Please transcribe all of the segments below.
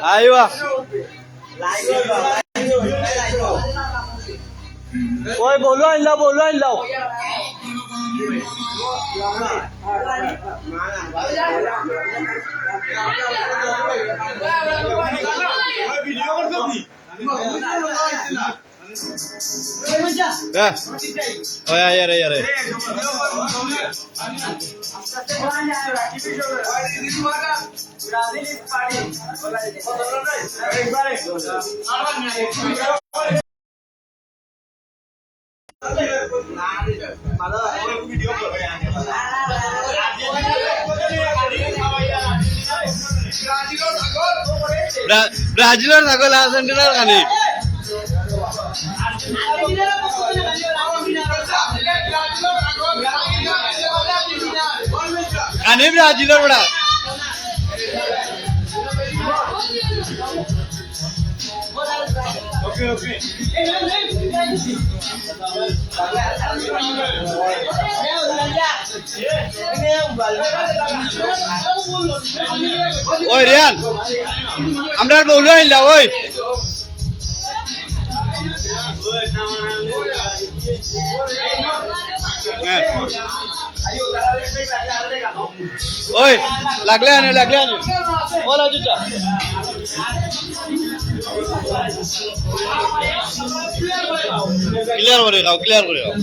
Aywa. Ôi bố luôn lâu bố luôn lâu. Ya. Oh ya ya ya. Brazil থাকো আর্জেন্টিনার কানে কানে ব্রাজিলের বড়া ওকে ওকে ওই রিয়ান আমরা বললো আইলা ওই ওই লাগলে আনে ওলা জুতা ক্লিয়ার করে দাও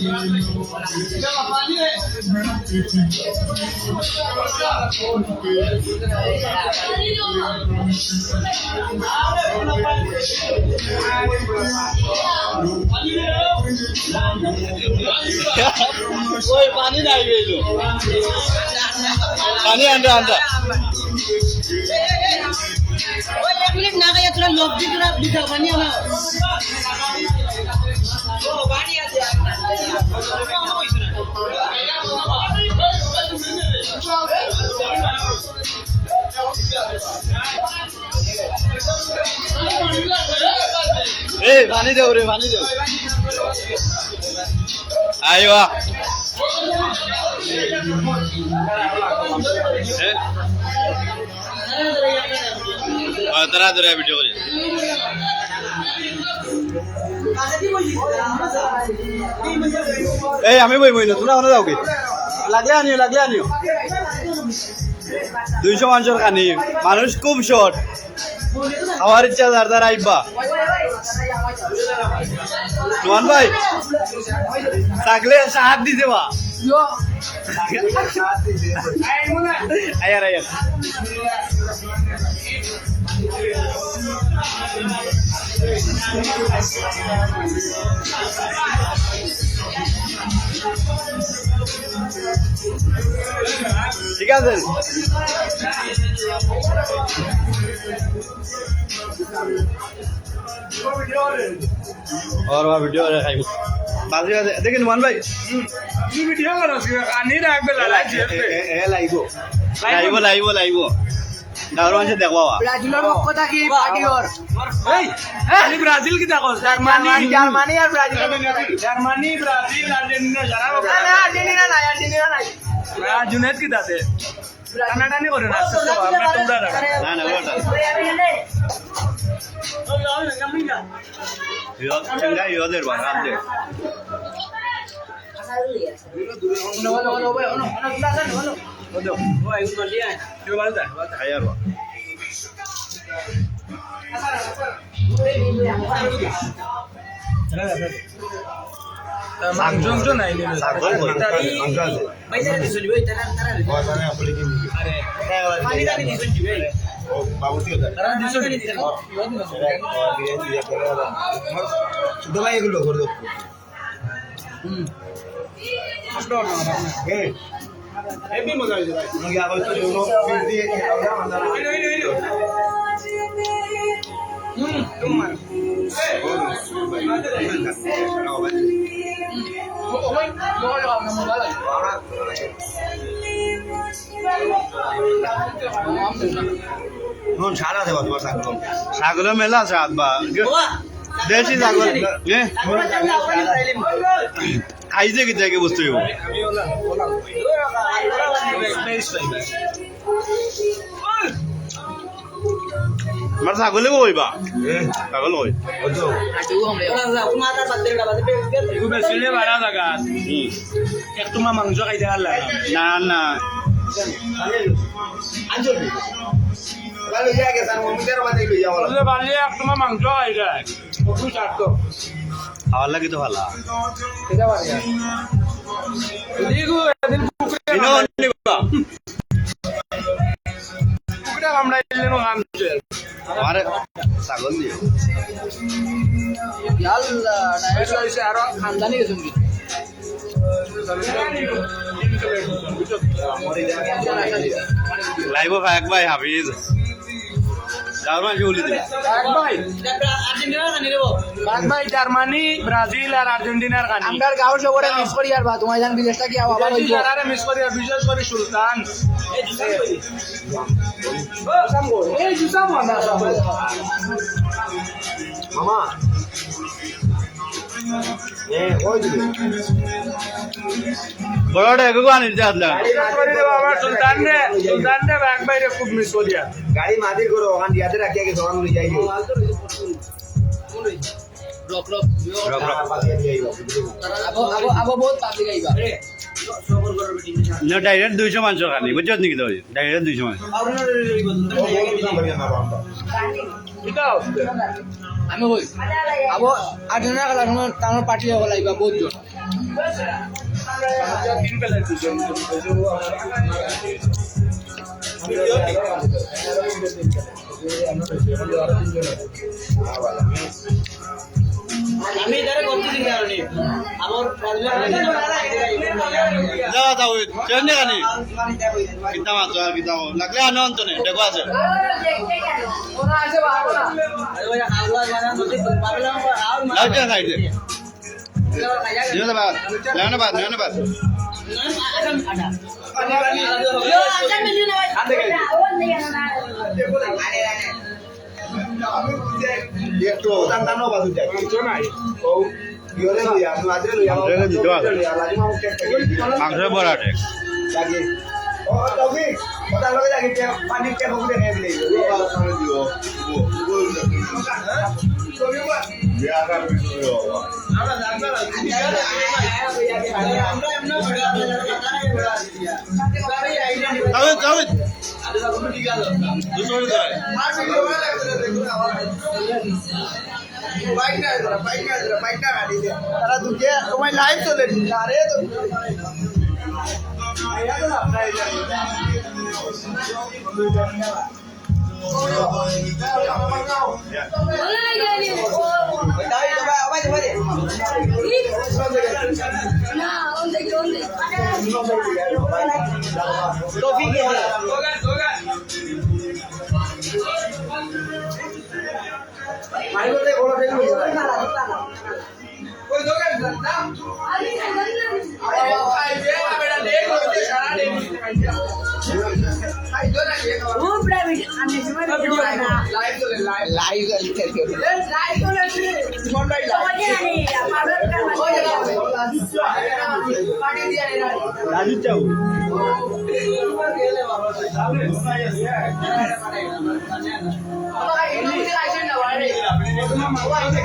ওই পানি নাই গেলো পানি আন্ডা ওই এক মিনিট না গায়া তোরা লোক দি তোরা দিতে পানি না ও বাড়ি আছে এই পানি দাও রে আইবা তারা ধরে ভিডিও করে এই আমি বই না তোমরা ওখানে যাও কি লাগলে আনিও 200 মানুষের কানি মানুষ খুব শর্ট আমার ইচ্ছা দার আইবা নোমান ভাই থাকলে সাহায্য দিতে বা আয়ার ঠিক আছে और वीडियो खाइबो बाजी देखिन नुमान भाई वीडियो करो आनी राखबे लाइबो ডাউর মানুষ দেখবা ব্রাজিলের পক্ষ থেকে পার্টির এই খালি ব্রাজিল কি দেখো জার্মানি আর ব্রাজিল জার্মানি ব্রাজিল আর্জেন্টিনা যারা না আর্জেন্টিনা নাই জুনেদ কি দাতে কানাডা নি করে না আমরা তোমরা না yo changa yo der ba ram de মাংস নাই এগুলো করে হেভি মজা হয়েছে ভাই তোমাকে আবার তো দিয়ে সারা দেবা তোমার ছাগল মেলা সাত বা দেশি ছাগল খাইছে কি থেকে বস্তু আমার ছাগলে কইবা ছাগল কই মাথার পাত্রে বাজে এগুলো বেশিলে বাড়া জায়গা এক তোমার মাংস খাইতে আর লাগা না না বললে বাড়লে এক তোমার মাংস খাই যায় কত চারটো খাওয়ার লাগি তো ভালো খেতে পারি এদিকে এদিন পুকুরে আমরা এলে নো খামছে আমার ছাগল দিও আরো খানদানি গেছেন কি লাইভ এক ভাই হাফিজ জার্মান বলি দিলা এক ভাই আর্জেন্টিনা খানি দেবো এক ভাই জার্মানি ব্রাজিল আর আর্জেন্টিনার কানি আমরা গাঁও সবরে মিস করি আর বা তোমার জান বিদেশটা কি আবার হইব যারা মিস করি বিশেষ করে সুলতান এই জুসাম মানা মামা বড়টা এগো আনি যা না বাবা সুলতান রে এক ভাইরে খুব মিস করিয়া গাড়ি মাদির করো ওখান দিয়াতে রাখিয়া গেছে ওখান যাই রক রক রক রক আবো বহুত পাবলিক আইবা না ডাইরেক্ট 200 মাংস খানি বুঝছ নাকি তো ডাইরেক্ট 200 মাংস এটাও আমি হই আবো আর্জেন্টিনা খেলা সময় তার পার্টি হবো লাইবা বহুত জন তিন বেলা দুজন আমি এদারে করতে দিন কারণে আমার যাও যাও চেন খানি কিতা মাছ আর কিতা লাগলে আনন্দ নেই দেখো আছে ওনা আছে বাবা না আরে ওই আগুয়া জানা নদী পাবলাম আর লাইট সাইডে বাদ না বাদ একটু টানো বাজু যায় নাই ইওরে লইয়া মাদ্রে লইয়া মাংস বড়াটে লাগে ও তৌফিক ওটা লগে লাগে পানি কে বগুড়ে নিয়ে দিলে সামনে দিও যাও দুশো করে তারা দুকে তোমার লাইভ চলে আরে তো রাজু চাও